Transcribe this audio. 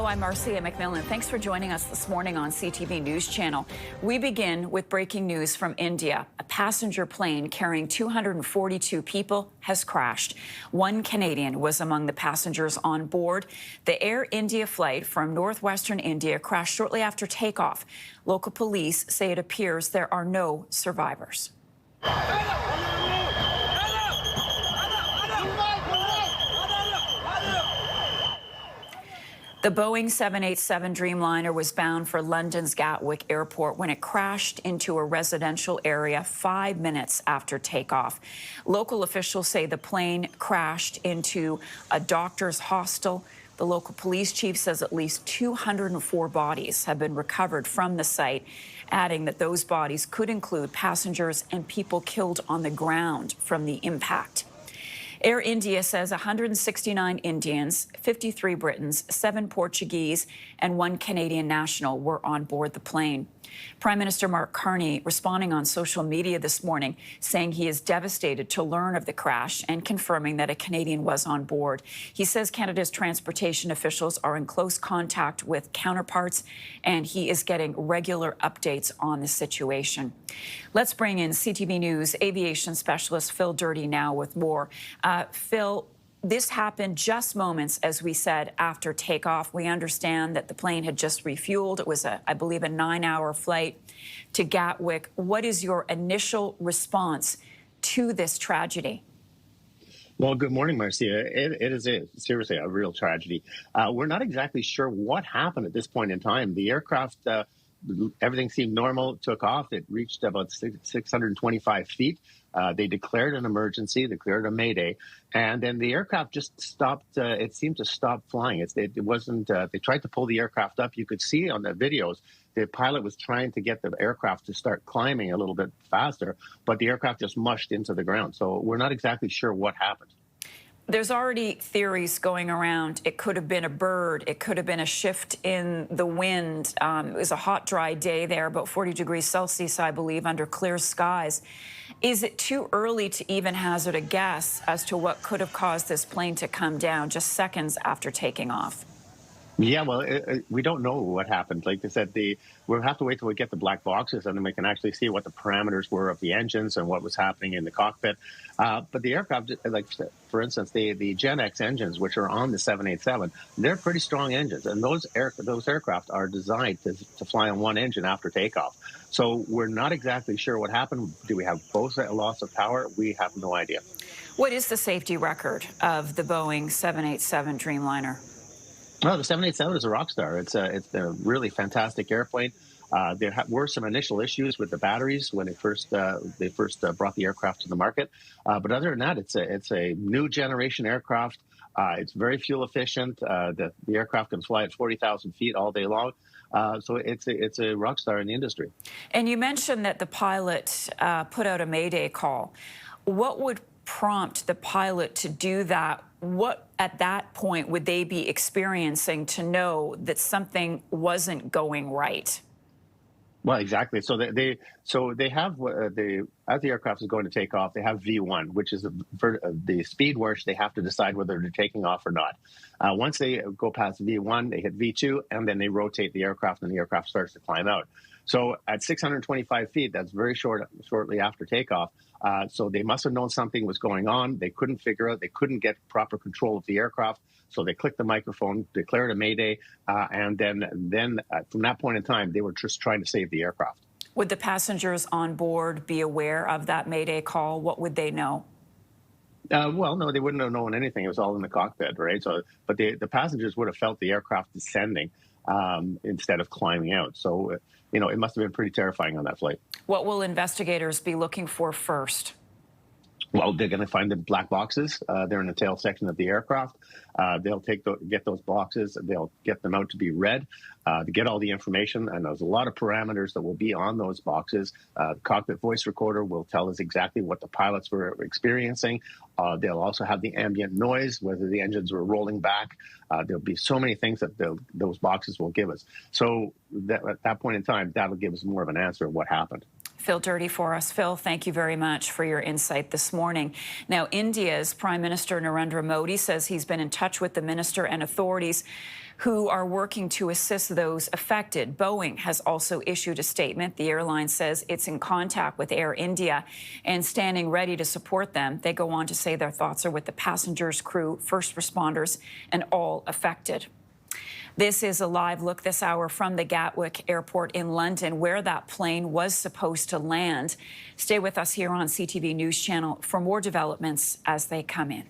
Hello, I'm Marcia McMillan. Thanks for joining us this morning on CTV News Channel. We begin with breaking news from India. A passenger plane carrying 242 people has crashed. One Canadian was among the passengers on board. The Air India flight from northwestern India crashed shortly after takeoff. Local police say it appears there are no survivors. The Boeing 787 Dreamliner was bound for London's Gatwick Airport when it crashed into a residential area 5 minutes after takeoff. Local officials say the plane crashed into a doctor's hostel. The local police chief says at least 204 bodies have been recovered from the site, adding that those bodies could include passengers and people killed on the ground from the impact. Air India says 169 Indians, 53 Britons, 7 Portuguese, and 1 Canadian national were on board the plane. Prime Minister Mark Carney responding on social media this morning, saying he is devastated to learn of the crash and confirming that a Canadian was on board. He says Canada's transportation officials are in close contact with counterparts, and he is getting regular updates on the situation. Let's bring in CTV News aviation specialist Phyl Durdey now with more. Phil, this happened just moments, as we said, after takeoff. We understand that the plane had just refueled. It was, I believe, a 9-hour flight to Gatwick. What is your initial response to this tragedy? Well, good morning, Marcia. It is seriously a real tragedy. We're not exactly sure what happened at this point in time. The aircraft, everything seemed normal, took off. It reached about 625 feet. They declared an emergency, declared a Mayday, and then the aircraft just stopped. It seemed to stop flying. It wasn't. They tried to pull the aircraft up. You could see on the videos the pilot was trying to get the aircraft to start climbing a little bit faster, but the aircraft just mushed into the ground. So we're not exactly sure what happened. There's already theories going around. It could have been a bird. It could have been a shift in the wind. It was a hot, dry day there, about 40 degrees Celsius, I believe, under clear skies. Is it too early to even hazard a guess as to what could have caused this plane to come down just seconds after taking off? Yeah, well, we don't know what happened. Like I said, we'll have to wait till we get the black boxes, and then we can actually see what the parameters were of the engines and what was happening in the cockpit. But the aircraft, like for instance, the Gen X engines, which are on the 787, they're pretty strong engines, and those aircraft are designed to fly on one engine after takeoff. So we're not exactly sure what happened. Do we have both a loss of power? We have no idea. What is the safety record of the Boeing 787 Dreamliner? Well, the 787 is a rock star. It's a really fantastic airplane. There were some initial issues with the batteries when they first brought the aircraft to the market. But other than that, it's a new generation aircraft. It's very fuel efficient. The aircraft can fly at 40,000 feet all day long. So it's a rock star in the industry. And you mentioned that the pilot put out a Mayday call. What would prompt the pilot to do that? What, at that point, would they be experiencing to know that something wasn't going right? Well, exactly. So they have as the aircraft is going to take off, they have V1, which is the speed where they have to decide whether they're taking off or not. Once they go past V1, they hit V2, and then they rotate the aircraft, and the aircraft starts to climb out. So at 625 feet, that's very shortly after takeoff. So they must have known something was going on. They couldn't figure out, they couldn't get proper control of the aircraft. So they clicked the microphone, declared a Mayday, and then from that point in time, they were just trying to save the aircraft. Would the passengers on board be aware of that Mayday call? What would they know? Well, no, they wouldn't have known anything. It was all in the cockpit, right? So, but the passengers would have felt the aircraft descending instead of climbing out. So, it must have been pretty terrifying on that flight. What will investigators be looking for first? Well, they're going to find the black boxes. They're in the tail section of the aircraft. They'll get those boxes. They'll get them out to be read, to get all the information. And there's a lot of parameters that will be on those boxes. The cockpit voice recorder will tell us exactly what the pilots were experiencing. They'll also have the ambient noise, whether the engines were rolling back. There'll be so many things that those boxes will give us. So at that point in time, that'll give us more of an answer of what happened. Phyl Durdey for us. Phil, thank you very much for your insight this morning. Now, India's Prime Minister Narendra Modi says he's been in touch with the minister and authorities who are working to assist those affected. Boeing has also issued a statement. The airline says it's in contact with Air India and standing ready to support them. They go on to say their thoughts are with the passengers, crew, first responders, and all affected. This is a live look this hour from the Gatwick Airport in London, where that plane was supposed to land. Stay with us here on CTV News Channel for more developments as they come in.